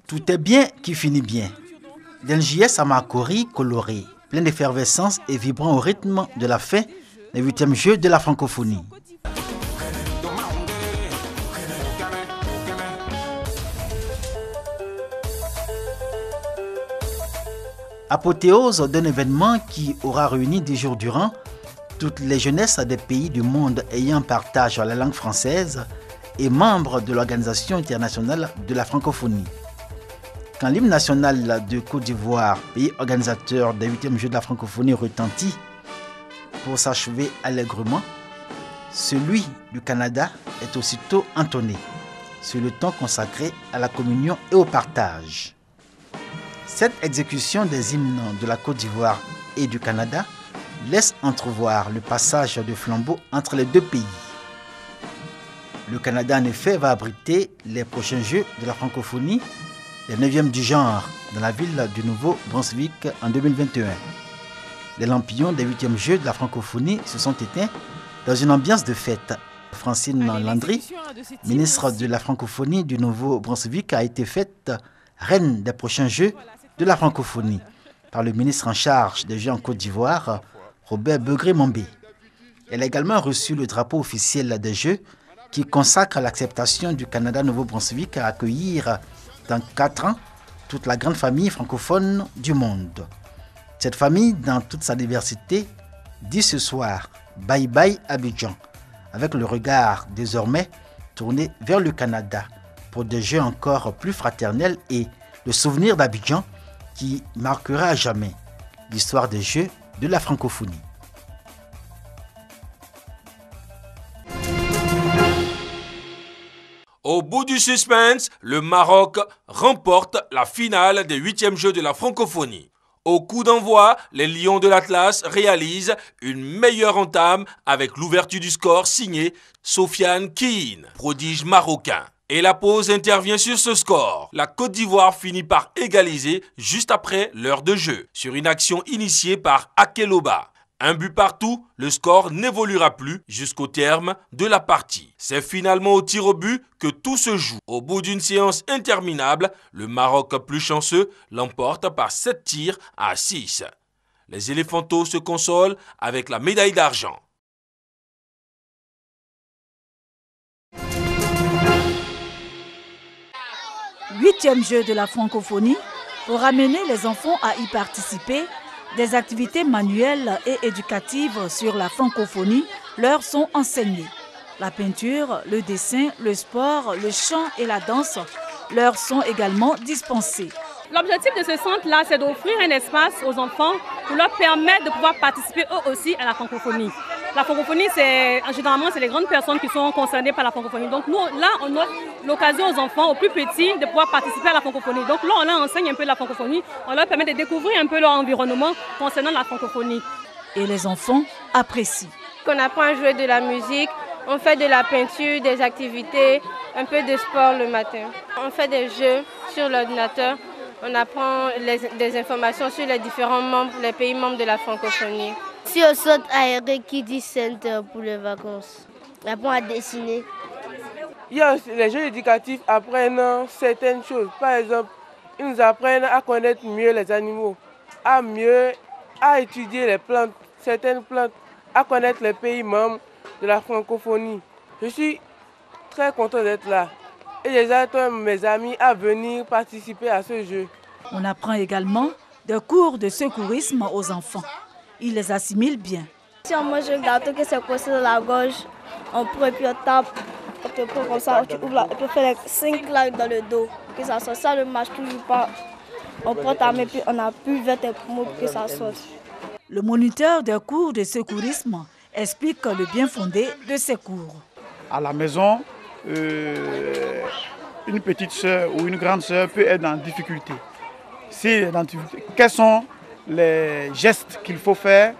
Tout est bien qui finit bien. L'NJS Amakori coloré, plein d'effervescence et vibrant au rythme de la fin des 8e Jeux de la francophonie. Apothéose d'un événement qui aura réuni 10 jours durant toutes les jeunesses des pays du monde ayant en partage la langue française et membres de l'Organisation internationale de la francophonie. Quand l'hymne national de Côte d'Ivoire, pays organisateur des 8e Jeux de la francophonie, retentit pour s'achever allègrement, celui du Canada est aussitôt entonné sur le temps consacré à la communion et au partage. Cette exécution des hymnes de la Côte d'Ivoire et du Canada laisse entrevoir le passage de flambeau entre les deux pays. Le Canada, en effet, va abriter les prochains Jeux de la francophonie, les 9e du genre, dans la ville du Nouveau-Brunswick en 2021. Les lampions des 8e Jeux de la francophonie se sont éteints dans une ambiance de fête. Francine Landry, ministre de la francophonie du Nouveau-Brunswick, a été faite reine des prochains Jeux de la francophonie par le ministre en charge des Jeux en Côte d'Ivoire, Robert Begré-Mambé. Elle a également reçu le drapeau officiel des Jeux qui consacre l'acceptation du Canada Nouveau-Brunswick à accueillir dans 4 ans toute la grande famille francophone du monde. Cette famille, dans toute sa diversité, dit ce soir bye bye Abidjan, avec le regard désormais tourné vers le Canada pour des Jeux encore plus fraternels et le souvenir d'Abidjan qui marquera à jamais l'histoire des Jeux de la francophonie. Au bout du suspense, le Maroc remporte la finale des 8e Jeux de la francophonie. Au coup d'envoi, les Lions de l'Atlas réalisent une meilleure entame avec l'ouverture du score signée Sofiane Kine, prodige marocain. Et la pause intervient sur ce score. La Côte d'Ivoire finit par égaliser juste après l'heure de jeu, sur une action initiée par Akeloba. Un but partout, le score n'évoluera plus jusqu'au terme de la partie. C'est finalement au tir au but que tout se joue. Au bout d'une séance interminable, le Maroc plus chanceux l'emporte par 7 tirs à 6. Les éléphantos se consolent avec la médaille d'argent. Huitième jeu de la francophonie, pour amener les enfants à y participer, des activités manuelles et éducatives sur la francophonie leur sont enseignées. La peinture, le dessin, le sport, le chant et la danse leur sont également dispensés. L'objectif de ce centre-là, c'est d'offrir un espace aux enfants pour leur permettre de pouvoir participer eux aussi à la francophonie. La francophonie, généralement, c'est les grandes personnes qui sont concernées par la francophonie. Donc nous, là, on offre l'occasion aux enfants, aux plus petits, de pouvoir participer à la francophonie. Donc là, on leur enseigne un peu la francophonie, on leur permet de découvrir un peu leur environnement concernant la francophonie. Et les enfants apprécient. On apprend à jouer de la musique, on fait de la peinture, des activités, un peu de sport le matin. On fait des jeux sur l'ordinateur. On apprend des informations sur les différents membres, les pays membres de la francophonie. Si on saute aéré qui dit centre pour les vacances, on apprend à dessiner. Les jeux éducatifs apprennent certaines choses. Par exemple, ils nous apprennent à connaître mieux les animaux, à étudier les plantes, certaines plantes, à connaître les pays membres de la francophonie. Je suis très content d'être là. Et j'attends mes amis à venir participer à ce jeu. On apprend également des cours de secourisme aux enfants. Ils les assimilent bien. Si on mange un gâteau qui s'est coincé dans la gorge, on prend et puis on tape. On te prend comme ça, tu ouvres là, et puis on fait les 5 claques dans le dos. Que ça sorte. Ça ne marche toujours pas. On prend ta main et puis on appuie vers tes poumons pour que ça sorte. Le moniteur des cours de secourisme explique le bien fondé de ces cours. À la maison, une petite soeur ou une grande soeur peut être en difficulté. Quels sont les gestes qu'il faut faire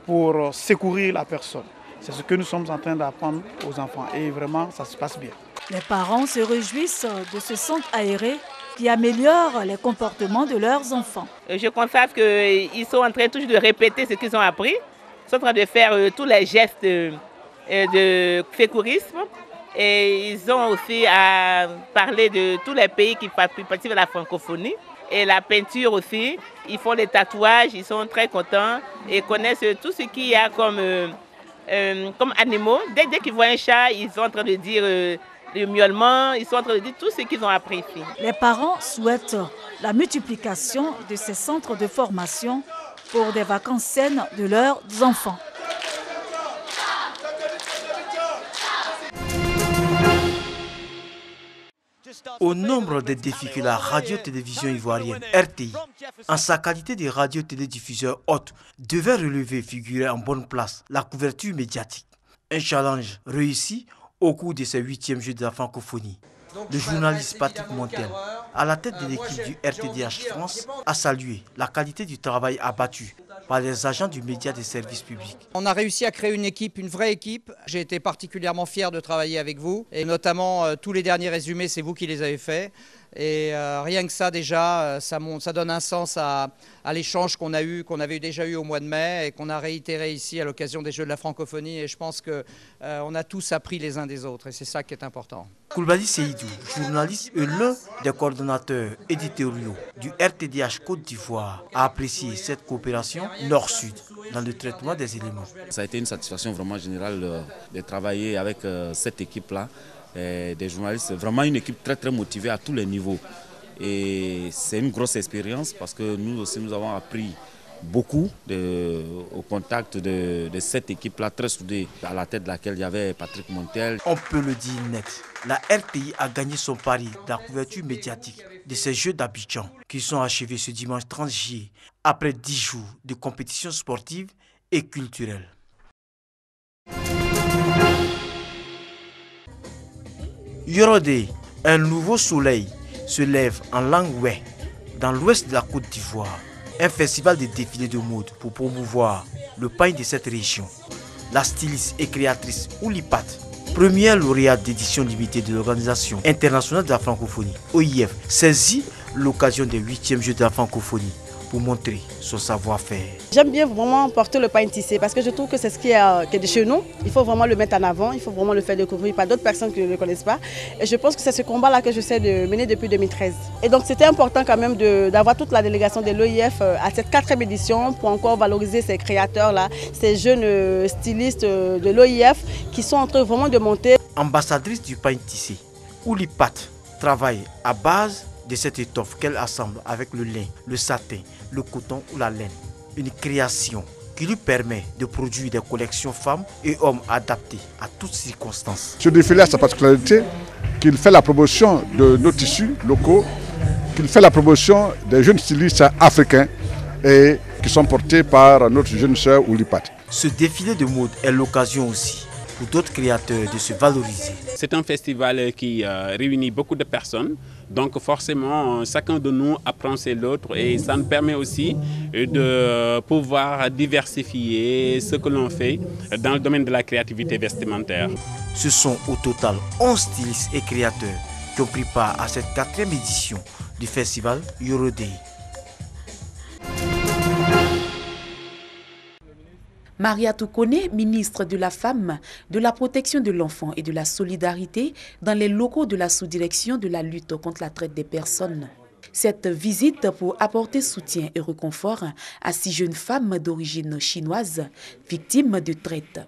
pour secourir la personne? C'est ce que nous sommes en train d'apprendre aux enfants et vraiment ça se passe bien. Les parents se réjouissent de ce centre aéré qui améliore les comportements de leurs enfants. Je constate qu'ils sont en train toujours de répéter ce qu'ils ont appris. Ils sont en train de faire tous les gestes de secourisme Et ils ont aussi à parler de tous les pays qui participent à la francophonie. Et la peinture aussi, ils font des tatouages, ils sont très contents et connaissent tout ce qu'il y a comme animaux. Dès qu'ils voient un chat, ils sont en train de dire le miaulement, ils sont en train de dire tout ce qu'ils ont appris ici. Les parents souhaitent la multiplication de ces centres de formation pour des vacances saines de leurs enfants. Au nombre des défis que la radio-télévision ivoirienne RTI, en sa qualité de radio-télédiffuseur hôte, devait relever figurait en bonne place la couverture médiatique. Un challenge réussi au cours de ces 8e Jeux de la francophonie. Le journaliste Patrick Montel, à la tête de l'équipe du RTDH France, a salué la qualité du travail abattu par les agents du média des services publics. On a réussi à créer une équipe, une vraie équipe. J'ai été particulièrement fier de travailler avec vous. Et notamment, tous les derniers résumés, c'est vous qui les avez faits. Et rien que ça, déjà, ça donne un sens à l'échange qu'on avait déjà eu au mois de mai et qu'on a réitéré ici à l'occasion des Jeux de la francophonie. Et je pense qu'on a tous appris les uns des autres. Et c'est ça qui est important. Koulibaly Seydou, journaliste et l'un des coordonnateurs éditoriaux du RTDH Côte d'Ivoire, a apprécié cette coopération Nord-Sud dans le traitement des éléments. Ça a été une satisfaction vraiment générale de travailler avec cette équipe-là, des journalistes, vraiment une équipe très très motivée à tous les niveaux. Et c'est une grosse expérience parce que nous aussi nous avons appris beaucoup au contact de cette équipe-là très soudée, à la tête de laquelle il y avait Patrick Montel. On peut le dire net, la RTI a gagné son pari de la couverture médiatique de ces Jeux d'Abidjan qui sont achevés ce dimanche 30 juillet après 10 jours de compétition sportive et culturelle. Yorodé, un nouveau soleil se lève en Langoué, dans l'ouest de la Côte d'Ivoire. Un festival de défilés de mode pour promouvoir le pain de cette région. La styliste et créatrice Oulipat, première lauréate d'édition limitée de l'Organisation internationale de la francophonie, OIF, saisit l'occasion des 8e Jeux de la francophonie pour montrer son savoir-faire. J'aime bien vraiment porter le pain tissé parce que je trouve que c'est ce qui est de chez nous. Il faut vraiment le mettre en avant, il faut vraiment le faire découvrir par d'autres personnes qui ne le connaissent pas. Et je pense que c'est ce combat-là que j'essaie de mener depuis 2013. Et donc c'était important quand même d'avoir toute la délégation de l'OIF à cette 4e édition pour encore valoriser ces créateurs-là, ces jeunes stylistes de l'OIF qui sont en train vraiment de monter. Ambassadrice du pain tissé, Oulipat travaille à base de cette étoffe qu'elle assemble avec le lin, le satin, le coton ou la laine. Une création qui lui permet de produire des collections femmes et hommes adaptées à toutes circonstances. Ce défilé a sa particularité qu'il fait la promotion de nos tissus locaux, qu'il fait la promotion des jeunes stylistes africains et qui sont portés par notre jeune sœur Oulipat. Ce défilé de mode est l'occasion aussi pour d'autres créateurs de se valoriser. C'est un festival qui réunit beaucoup de personnes, donc forcément chacun de nous apprend c'est l'autre et ça nous permet aussi de pouvoir diversifier ce que l'on fait dans le domaine de la créativité vestimentaire. Ce sont au total 11 stylistes et créateurs qui ont pris part à cette 4e édition du festival Yorodé. Maria Toukone, ministre de la Femme, de la Protection de l'Enfant et de la Solidarité dans les locaux de la sous-direction de la lutte contre la traite des personnes. Cette visite pour apporter soutien et réconfort à 6 jeunes femmes d'origine chinoise victimes de traite.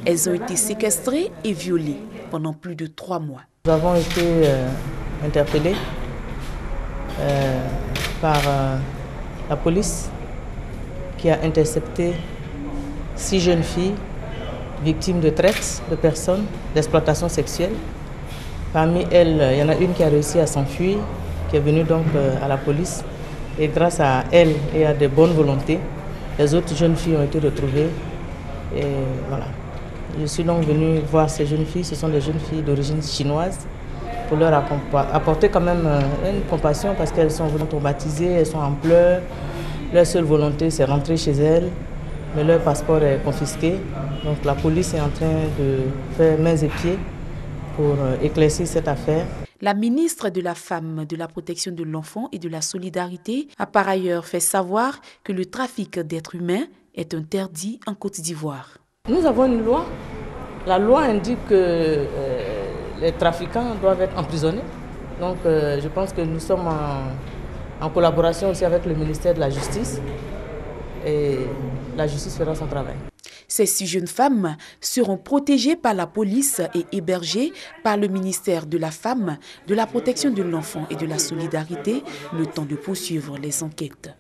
Elles ont été séquestrées et violées pendant plus de 3 mois. Nous avons été interpellés par la police qui a intercepté 6 jeunes filles victimes de traite de personnes, d'exploitation sexuelle. Parmi elles, il y en a une qui a réussi à s'enfuir, qui est venue donc à la police. Et grâce à elle et à de bonnes volontés, les autres jeunes filles ont été retrouvées. Et voilà. Je suis donc venue voir ces jeunes filles, ce sont des jeunes filles d'origine chinoise, pour leur apporter quand même une compassion parce qu'elles sont vraiment traumatisées, elles sont en pleurs. Leur seule volonté, c'est rentrer chez elles. Mais leur passeport est confisqué. Donc la police est en train de faire mains et pieds pour éclaircir cette affaire. La ministre de la Femme, de la Protection de l'Enfant et de la Solidarité a par ailleurs fait savoir que le trafic d'êtres humains est interdit en Côte d'Ivoire. Nous avons une loi. La loi indique que les trafiquants doivent être emprisonnés. Donc je pense que nous sommes en collaboration aussi avec le ministère de la Justice et la justice fera son travail. Ces 6 jeunes femmes seront protégées par la police et hébergées par le ministère de la Femme, de la Protection de l'Enfant et de la Solidarité, le temps de poursuivre les enquêtes.